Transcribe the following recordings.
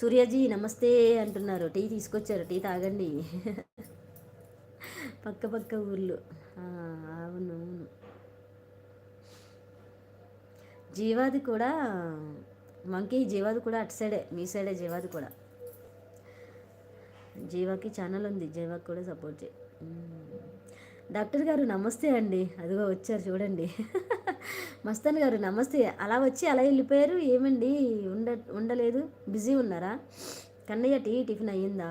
సూర్యాజీ నమస్తే అంటున్నారు. టీ తీసుకొచ్చారు, టీ తాగండి. పక్క పక్క ఊర్లు. అవును అవును. జీవాది కూడా మంకీ, జీవాది కూడా అటు సైడే, మీ సైడే జీవాది కూడా. జీవాకి ఛానల్ ఉంది, జీవాకి కూడా సపోర్ట్ చేయి. డాక్టర్ గారు నమస్తే అండి, అదిగో వచ్చారు చూడండి. మస్తాన్ గారు నమస్తే. అలా వచ్చి అలా వెళ్ళిపోయారు ఏమండి? ఉండ ఉండలేదు, బిజీ ఉన్నారా? కన్నయ్య టిఫిన్ అయ్యిందా?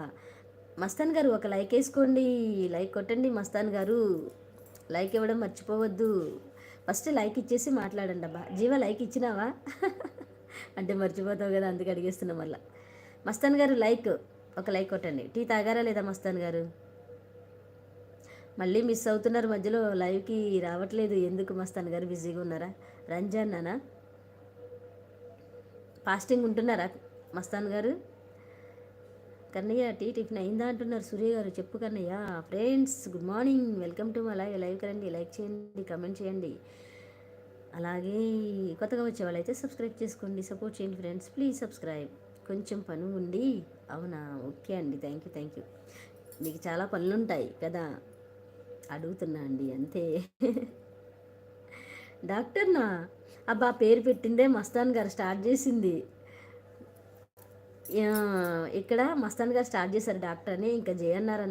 మస్తాన్ గారు ఒక లైక్ వేసుకోండి, లైక్ కొట్టండి మస్తాన్ గారు. లైక్ ఇవ్వడం మర్చిపోవద్దు. ఫస్ట్ లైక్ ఇచ్చేసి మాట్లాడండి అబ్బా. జీవా లైక్ ఇచ్చినావా? అంటే మర్చిపోతావు కదా, అందుకే అడిగేస్తున్నా మళ్ళా. మస్తాన్ గారు లైక్, ఒక లైక్ కొట్టండి. టీ తాగారా లేదా మస్తాన్ గారు? మళ్ళీ మిస్ అవుతున్నారు, మధ్యలో లైవ్కి రావట్లేదు ఎందుకు మస్తాన్ గారు? బిజీగా ఉన్నారా? రంజాన్ నానా ఫాస్టింగ్ ఉంటున్నారా మస్తాన్ గారు? కన్నయ్య టిఫిన్ అయిందా అంటున్నారు సూర్య గారు. చెప్పు Kannayya. Friends good morning, welcome to my లైవ్కి రండి, లైక్ చేయండి, కమెంట్ చేయండి. అలాగే కొత్తగా వచ్చే వాళ్ళైతే సబ్స్క్రైబ్ చేసుకోండి, సపోర్ట్ చేయండి ఫ్రెండ్స్, ప్లీజ్ సబ్స్క్రైబ్. కొంచెం పని ఉండి. అవునా, ఓకే అండి, థ్యాంక్ యూ. మీకు చాలా పనులు ఉంటాయి కదా, అడుగుతున్నా అండి అంతే. డాక్టర్నా? అబ్బా పేరు పెట్టిందే మస్తాన్ గారు స్టార్ట్ చేసింది. ఇక్కడ మస్తాన్ గారు స్టార్ట్ చేశారు డాక్టర్ అని. ఇంకా జేఎన్ఆర్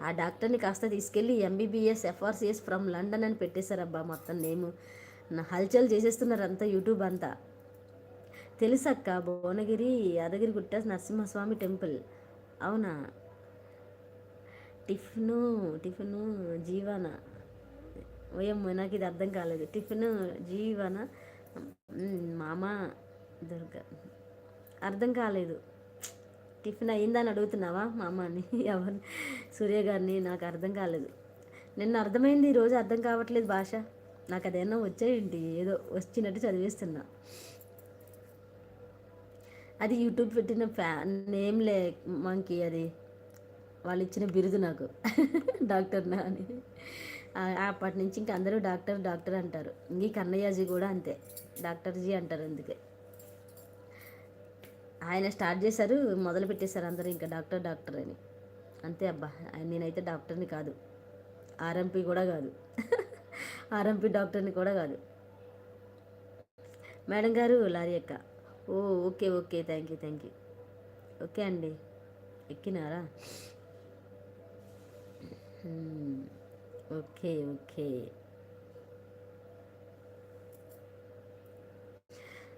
ఆ డాక్టర్ని కాస్త తీసుకెళ్ళి ఎంబీబీఎస్ ఎఫ్ఆర్సిఎస్ ఫ్రమ్ లండన్ అని పెట్టేశారు. అబ్బా మొత్తం నేము హల్చల్ చేసేస్తున్నారు అంతా, యూట్యూబ్ అంతా. తెలుసక్క, భువనగిరి యాదగిరిగుట్ట నరసింహస్వామి టెంపుల్. అవునా? టిఫిను టిఫిను జీవన. ఓయమ్మో నాకు ఇది అర్థం కాలేదు. టిఫిన్ జీవన మామ దుర్గ, అర్థం కాలేదు. టిఫిన్ అయిందని అడుగుతున్నావా మా అమ్మని? ఎవరిని? సూర్య గారిని. నాకు అర్థం కాలేదు. నిన్న అర్థమైంది, ఈరోజు అర్థం కావట్లేదు భాష. నాకు అదేమన్నా వచ్చేయండి, ఏదో వచ్చినట్టు చదివేస్తున్నా. అది యూట్యూబ్ పెట్టిన నేమ్లే మంకీ, అది వాళ్ళు ఇచ్చిన బిరుదు నాకు. డాక్టర్ నా అని. అప్పటి నుంచి ఇంకా అందరూ డాక్టర్ డాక్టర్ అంటారు. ఇంక కన్నయ్యజీ కూడా అంతే, డాక్టర్ జీ అంటారు. అందుకే ఆయన స్టార్ట్ చేశారు, మొదలు పెట్టేశారు అందరూ ఇంకా డాక్టర్ డాక్టర్ అని. అంతే అబ్బా, నేనైతే డాక్టర్ని కాదు, ఆర్ఎంపీ కూడా కాదు. ఆర్ఎంపీ డాక్టర్ని కూడా కాదు. మేడం గారు లారీ అక్క. Oh okay okay, thank you. Okay అండి, ఎక్కినారా? Okay.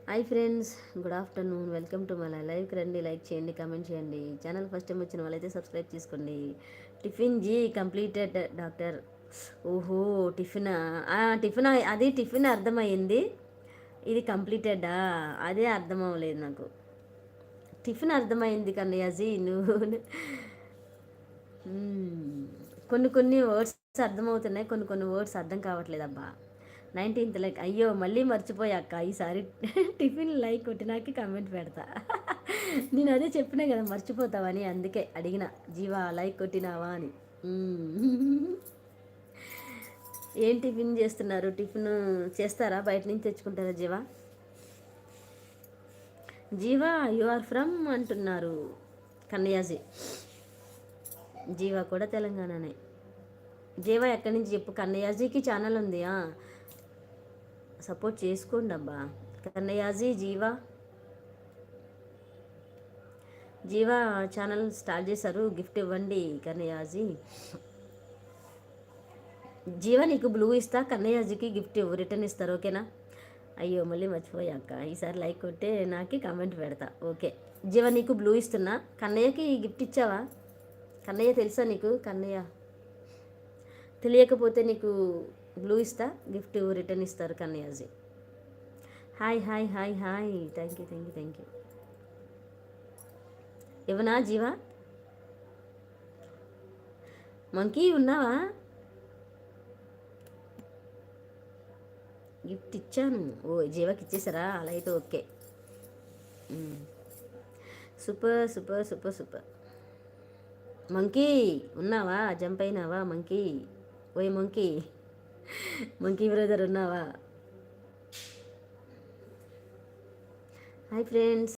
Hi friends, good afternoon, welcome to my లైవ్కి రండి, లైక్ చేయండి, కామెంట్ చేయండి. ఛానల్ ఫస్ట్ టైం వచ్చిన వాళ్ళైతే సబ్స్క్రైబ్ చేసుకోండి. టిఫిన్ జీ కంప్లీటెడ్ డాక్టర్. ఓహో టిఫినా? టిఫిన్, అది టిఫిన్ అర్థమైంది. ఇది కంప్లీటెడా? అదే అర్థం అవ్వలేదు నాకు. టిఫిన్ అర్థమైంది కన్నయ్యజీ. నువ్వు కొన్ని వర్డ్స్ అర్థమవుతున్నాయి, కొన్ని వర్డ్స్ అర్థం కావట్లేదు అబ్బా. 19th లైక్, అయ్యో మళ్ళీ మర్చిపోయాక. ఈసారి టిఫిన్ లైక్ కొట్టినాక కామెంట్ పెడతా. నేను అదే చెప్పినా కదా మర్చిపోతావని, అందుకే అడిగిన. జీవా లైక్ కొట్టినావా అని. ఏం టిఫిన్ చేస్తున్నారు? టిఫిన్ చేస్తారా, బయట నుంచి తెచ్చుకుంటారా జీవా? జీవా యు ఆర్ ఫ్రమ్ అంటున్నారు కన్నయ్యజీ. జీవా కూడా తెలంగాణనే. జీవా ఎక్కడి నుంచి చెప్పు. కన్నయ్యజీకి ఛానల్ ఉంది, సపోర్ట్ చేసుకోండి అబ్బా. కన్నయ్యజీ జీవా ఛానల్ స్టార్ట్ చేశారు, గిఫ్ట్ ఇవ్వండి కన్నయ్యజీ. జీవా నీకు బ్లూ ఇస్తా, కన్నయ్యజీకి గిఫ్ట్ రిటర్న్ ఇస్తారు, ఓకేనా? అయ్యో మళ్ళీ మర్చిపోయాక. ఈసారి లైక్ కొట్టే నాకి కామెంట్ పెడతా, ఓకే? జీవా నీకు బ్లూ ఇస్తున్నా. కన్నయ్యకి గిఫ్ట్ ఇచ్చావా? కన్నయ్య తెలుసా నీకు? కన్నయ్య తెలియకపోతే నీకు బ్లూ ఇస్తా, గిఫ్ట్ రిటర్న్ ఇస్తారు కన్నయ్యజీ. Hi thank you. ఇవనా జీవా? మంకీ ఉన్నావా? గిఫ్ట్ ఇచ్చాను. ఓ జీవాకి ఇచ్చేసారా? అలా అయితే ఓకే. సూపర్. మంకీ ఉన్నావా? జంప్ అయినావా మంకీ? ఓయ్ మంకీ బ్రదర్ ఉన్నావా? Hi friends.